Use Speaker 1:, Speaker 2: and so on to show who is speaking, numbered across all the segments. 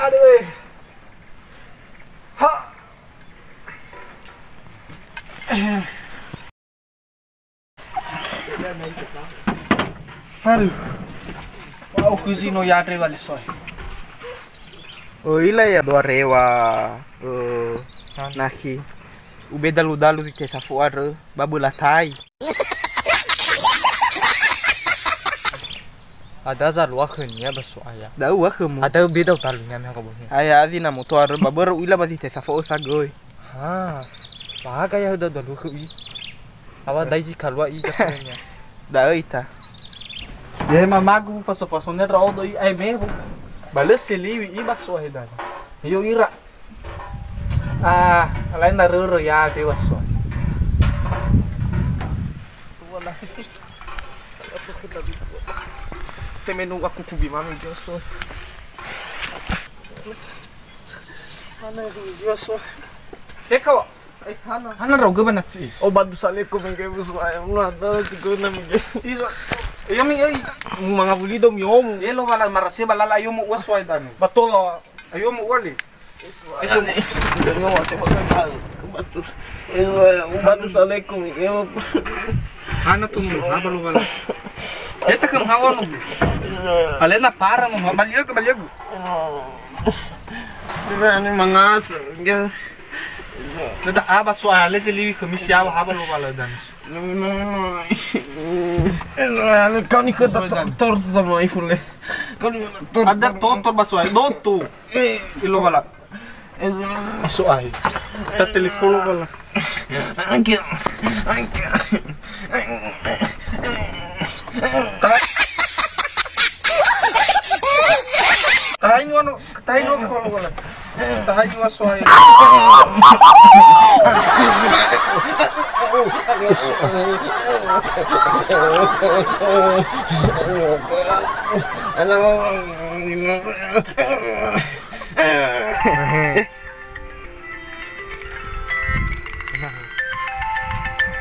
Speaker 1: Aduh. Ha. Aduh. Wow, kusino yatre wali soy.
Speaker 2: Oh ila ya do rewa nahi. Ube dalu di tesa fuar babula thai.
Speaker 3: Ada za luah khnya basu aya.
Speaker 2: Da wa khmu.
Speaker 3: Ada ube dau talunya me ka bohnya.
Speaker 2: Aya adina motor babur ila basi tesa fu sagoi.
Speaker 3: Ha. Wah kaya udah dalu khi. Awa daiji kalwa I ka khnya.
Speaker 2: Da ita.
Speaker 1: Ye mamagu faso ne ro do ai mesmo. Balas seliwi I baso hedan. Yo ira. Lain na roro ya te waso. Wala. Aku kedabi. Temenu aku kubi mami joso. Mana di joso. Eko. Hana rogo banat sih.
Speaker 3: Oh badu sale ko mengke busu ay nada siguna mengke.
Speaker 1: Iyo mi ay mga bulido mi om. Yelo wala marasi wala ayo mo wasway dan. Batul ayo mo wali. Ayo mo.
Speaker 3: Dengo ate batul. Badu sale ko mengke.
Speaker 1: Hana tu mo habalo wala. Eta kam hawa mo. Alena para mo baliog.
Speaker 3: Ini mangas.
Speaker 1: Nada aba so ale zeliwi komisia habalo wala dan.
Speaker 3: Kau ni kata tor sama iPhone le. Kau ni tor.
Speaker 1: Ada tontor basway dotu. Ilo wala. So ay. Ta telefono wala.
Speaker 3: Angke.
Speaker 1: Tahay no ko wala. Tahay no so ay.
Speaker 3: Alam mo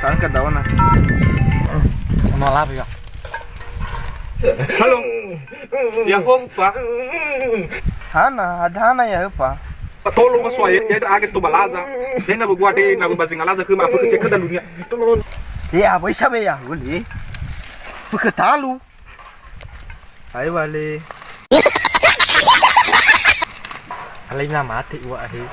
Speaker 2: Kan ka daw na.
Speaker 3: malap ya.
Speaker 1: Halo. Ya hom pa.
Speaker 2: Hana ya pa.
Speaker 1: Patolo basway ya ages to balaza. Dena bugwate na bazingalaza kuma afuka che kada dunia.
Speaker 2: Ya boy sabe ya uli. Fukatalu. Ai wale.
Speaker 3: Alai na mati wa ahi.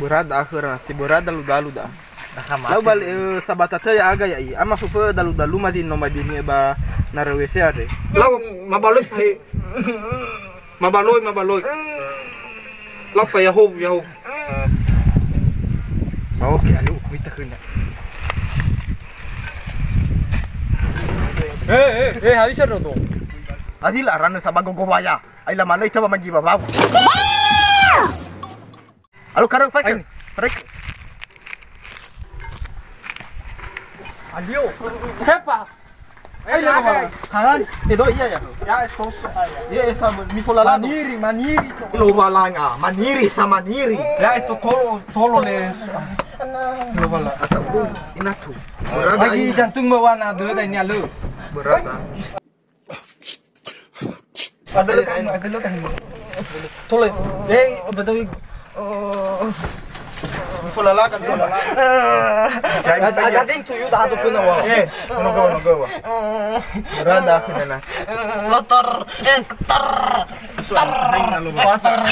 Speaker 2: Burada akhirnya si burada dalu da.
Speaker 3: Mati.
Speaker 2: Lalu balik sabatata ya aga ya I. Ama fufu dalu madi no mabini ba narawese ade.
Speaker 1: Law mabaloy hai. Mabaloy. Law pa yaho.
Speaker 2: Oke, alu kita kena.
Speaker 3: Habis ada tu.
Speaker 2: Adila rana sabago gobaya. Ai la malai taba manji babu. Alu karang fake. Frek.
Speaker 1: Adio. Kepa.
Speaker 2: Ai la bala. Kan? Itu iya ya.
Speaker 1: Ya eskoso aya.
Speaker 2: Iya esa mi folalado.
Speaker 1: Maniri.
Speaker 2: Lo balanga, maniri sama maniri.
Speaker 1: Ya itu tolo le. Lo wala.
Speaker 2: Inatu.
Speaker 3: Lagi jantung bawaan ada dan nyalu.
Speaker 2: Berada.
Speaker 1: Ada lo kan. Tolo. Betul.
Speaker 2: Mi folalaga sola.
Speaker 1: Ada ding tuyu dah tu kena wa. No go.
Speaker 2: Berada kena.
Speaker 3: Kotor, ketar.
Speaker 1: Pasar.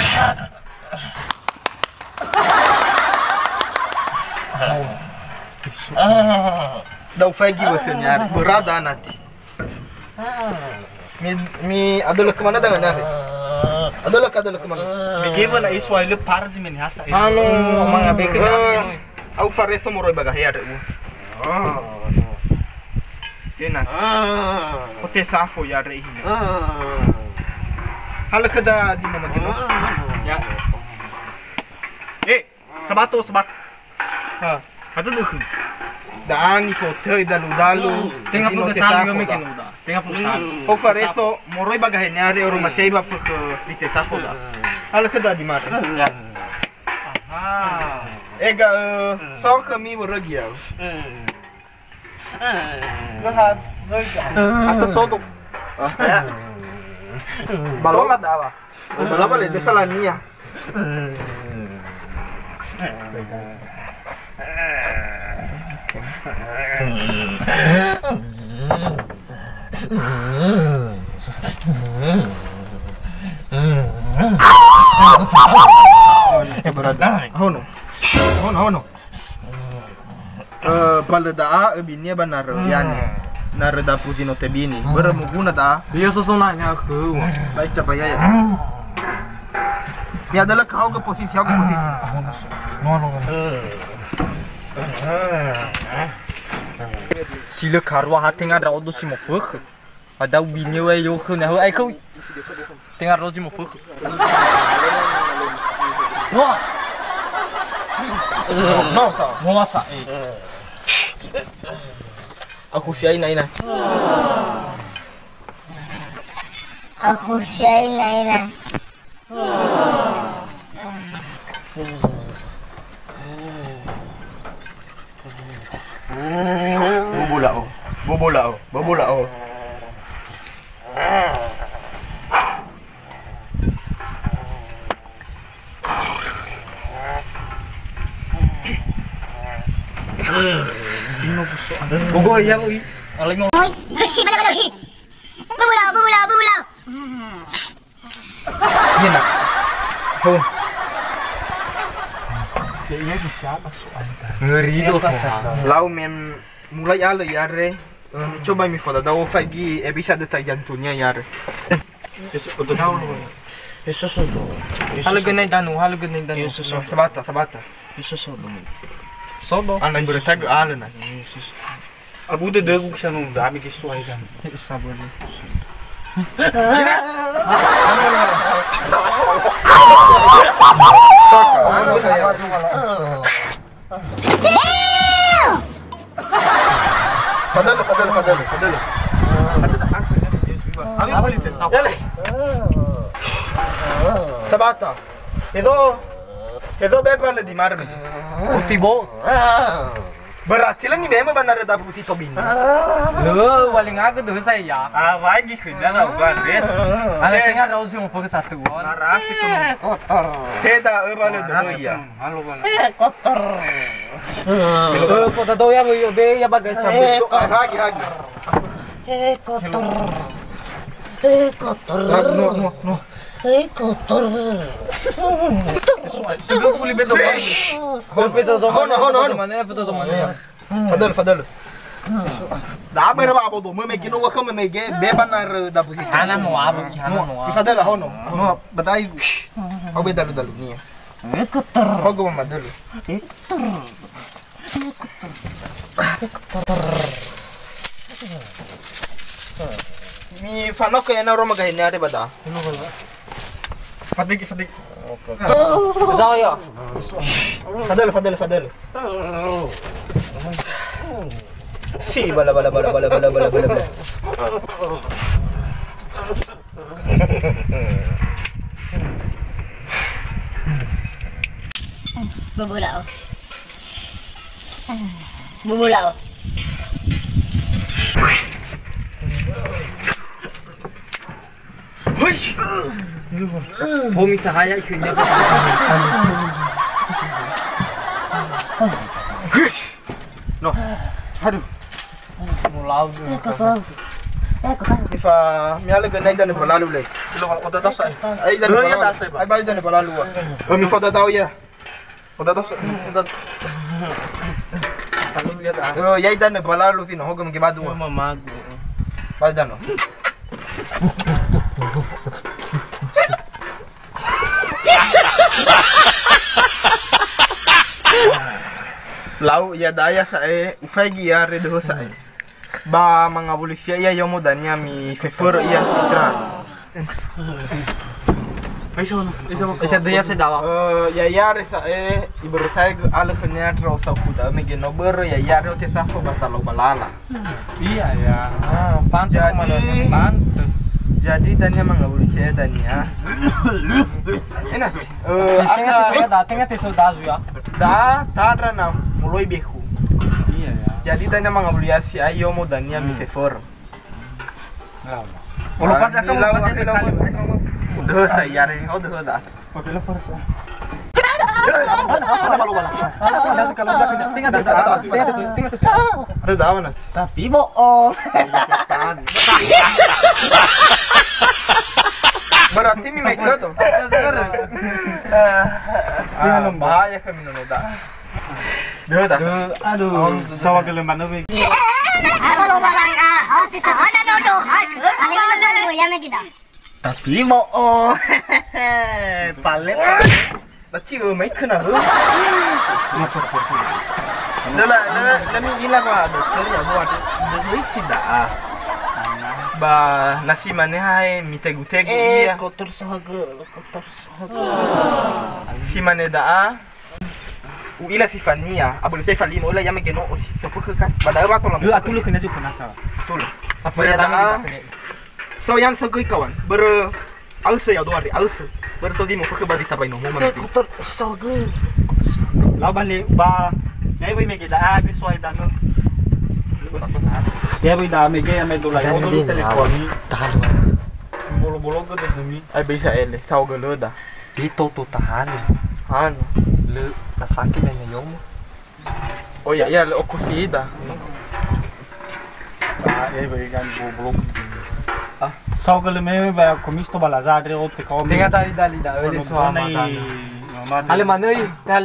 Speaker 2: Dau fagi wakenya. Berada nanti. Mi adalah kemana dengan nari? Adalah kemana?
Speaker 1: Bigeba na iswa ile parzi men hasa.
Speaker 3: Halo, mga beke na.
Speaker 2: Au fareso moroy baga hayar. Ina. Ote safo ya re hina. Hala kada di mama tino.
Speaker 1: Ya. Sabat. Ada dulu.
Speaker 2: Dani foto dalu.
Speaker 3: Tengah pagkatalo may kinuda. Tengah pagkatalo.
Speaker 2: O fareso moroy baga hayar oro masay ba fuck lite safo da. Hala kada di mata.
Speaker 3: Ya.
Speaker 2: Ega só caminho rogial.
Speaker 1: Lahat. Hasta sodo.
Speaker 2: Balola dawa. Balola bale de salania. Hono. Bala da binia banar yani. Nar da putino te bini. Bermuguna da.
Speaker 3: Dia sosonanya ke.
Speaker 2: Baik apa ya? Ini adalah kau ke posisi. Sila karwa hatinga raudo si mofuk. Ada bini wa yo ke nah ai kau. Tinga raudo si mofuk. Wah. Nossa. Aku siai ina. Bobola. Bogo ya oi. Aling mo.
Speaker 4: Bersih mana lagi? Bebulau.
Speaker 2: Yan na. Oh.
Speaker 1: Kayaknya bisa masuk anta.
Speaker 2: Ngeri do. Lau men mulai ala yare. Coba mi foda da ofagi episode ta jantunya yare. Halo ganay danu. Sabata. Sobo. Anang bertag ala na.
Speaker 1: Abu de degu siya nung dami kisuay kan.
Speaker 3: Sabon.
Speaker 2: Fadal. Sabata. Ito bepala di marmi.
Speaker 3: Tibo.
Speaker 2: Berarti lang ni bema bandar da pusi tobin.
Speaker 3: Lo waling aga do saya.
Speaker 1: Vai gikunda na ugan res.
Speaker 3: Ala tinga raudo si mofuk satu won.
Speaker 2: Narasi tu kotor. Teda ebale do ya.
Speaker 1: Halo bala.
Speaker 4: Kotor.
Speaker 3: Kota do ya be ya bagai sambil.
Speaker 2: Hagi.
Speaker 4: Kotor.
Speaker 2: No.
Speaker 4: Kotor.
Speaker 2: Sigo fuli beto. Hono.
Speaker 3: Mana foto to mana.
Speaker 2: Fadal. Da bera ba bodo, me gino wa kama me ge bebanar da pusi.
Speaker 3: Hanan mo abo.
Speaker 2: Fadal hono. No, badai. Au be dalu ni.
Speaker 4: Kotor.
Speaker 2: Hogo ma dalu. Mi fanok ya na roma gahin yare bada. Fadik.
Speaker 3: Saya.
Speaker 2: Fadal. Si bala.
Speaker 4: Bebulau.
Speaker 2: Hush.
Speaker 3: Homi sahaya ikutnya.
Speaker 2: No. Aduh.
Speaker 3: Mulau.
Speaker 2: Ifa mi ala ganay dan balalu le. Oda dos ay dan balalu. Ay ba dan balalu. Mi foda daw ya. Oda dos. Yay dan balalu tin hogam ke badu.
Speaker 3: Mamago.
Speaker 2: Ba dan. Lau ya daya sa ufagi ya redo sa ba mga bulisya ya yomo danya mi fefer ya istra.
Speaker 3: Ese dia se dawa.
Speaker 2: Ya yare sa ibertag ala penetra sa kuda mi genober ya yare te sa fo batalo balala.
Speaker 1: Iya ya.
Speaker 3: Pantes sama
Speaker 2: Jadi-
Speaker 3: pantes.
Speaker 2: Jadi danya mga bulisya danya. Enak.
Speaker 3: Tengah soldado ya.
Speaker 2: Da tadra na muloi beku.
Speaker 1: Iya ya.
Speaker 2: Jadi danya mga bulisya yomo danya mi fefer.
Speaker 1: Walau pas akan pasnya sekali.
Speaker 2: Udah saya re, oh udah dah.
Speaker 1: Oke lah first.
Speaker 2: Ada dah mana?
Speaker 4: Tapi bohong.
Speaker 2: Berarti mi make tuh. Sih bahaya kami dah. Dah.
Speaker 1: Aduh, sawa gelemban we.
Speaker 5: このバラが、あってさ、あなのと、あ、あれもやめきだ。
Speaker 2: Tapi bohong. Palet. Berarti make kena bu. Dah lah mi ilang lah dokter ya buat. Dah sida. Ba nasi mana hai mi tegu-tegu iya.
Speaker 4: Kotor sahaga.
Speaker 2: Si mana dah? Ila si Fania, abul si Fali mo ila yame geno o si fuka kan. Badai wa to lam.
Speaker 1: Aku lu kena cukup nasa.
Speaker 2: Betul. Apa ya dah? So yang segui kawan. Ber alse ya doari alse. Ber so di mo fuka badi tabai no mo man.
Speaker 4: Kotor sahaga.
Speaker 1: Laban le ba. Saya we mege da ag soy da no. Ya we da mege ya me dolai. O do telefon ni. Bolo-bolo ke demi.
Speaker 2: Ai bisa ele, sau gelo dah.
Speaker 3: Dito to tahan.
Speaker 2: Han.
Speaker 3: Le tafakin na yom.
Speaker 2: Oh ya ya o kusi dah.
Speaker 1: Ya we kan bolo. Sau gelo me ba komisto balaza dre o te kaum.
Speaker 3: Tinga tali dali da ele so ama Ale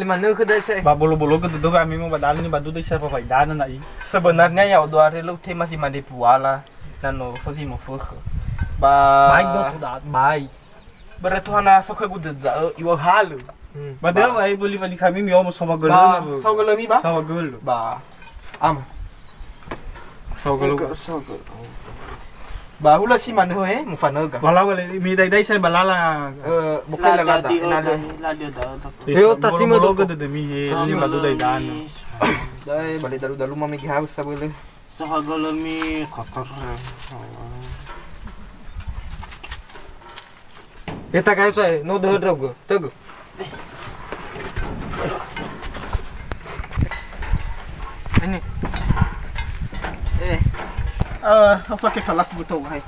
Speaker 3: manoi ke desa.
Speaker 1: Ba bolo-bolo ke do kami mo badal ni badu desa pa faidana na i.
Speaker 2: Sebenarnya ya doari lu te masih mandi puala. Nano so di mo fuka. Ba
Speaker 3: Baik do to da baik.
Speaker 2: Beratuhana soka gudu da iwa halu.
Speaker 1: Ba deu ai boli bali kami mi omo sama gelo
Speaker 2: Ba
Speaker 1: na.
Speaker 2: sau gelo mi ba?
Speaker 1: Sama gelo.
Speaker 2: Ba am.
Speaker 1: Sau gelo.
Speaker 2: Ba hula si mana he mu fanaga.
Speaker 1: Wala wala mi dai saya balala.
Speaker 2: Bukan lalada.
Speaker 4: Lada dah.
Speaker 3: Eu tá cima do-
Speaker 1: logo de mi he ni badu dai dan.
Speaker 2: Dai balik dalu mami ki haus sabule.
Speaker 4: Sahaga lami kotor.
Speaker 3: Eta kayo sa no do drogo. Togo.
Speaker 2: Ini. Apa ke kelas butuh hai.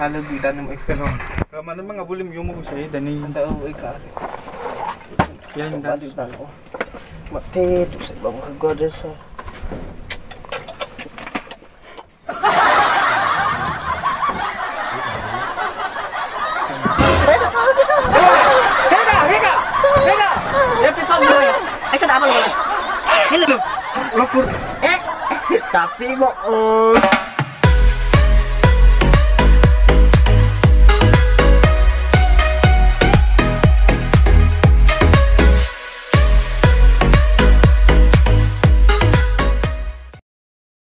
Speaker 2: Halo bidan mo ekspelo.
Speaker 1: Ramana mga bulim yung mo say dani.
Speaker 2: Anda o ika.
Speaker 1: Yan dan.
Speaker 4: Mati tu sa bawah godes.
Speaker 3: Episode mo.
Speaker 5: Ay, sa tama mo. Hello.
Speaker 2: Lofur.
Speaker 4: Tapi bohong.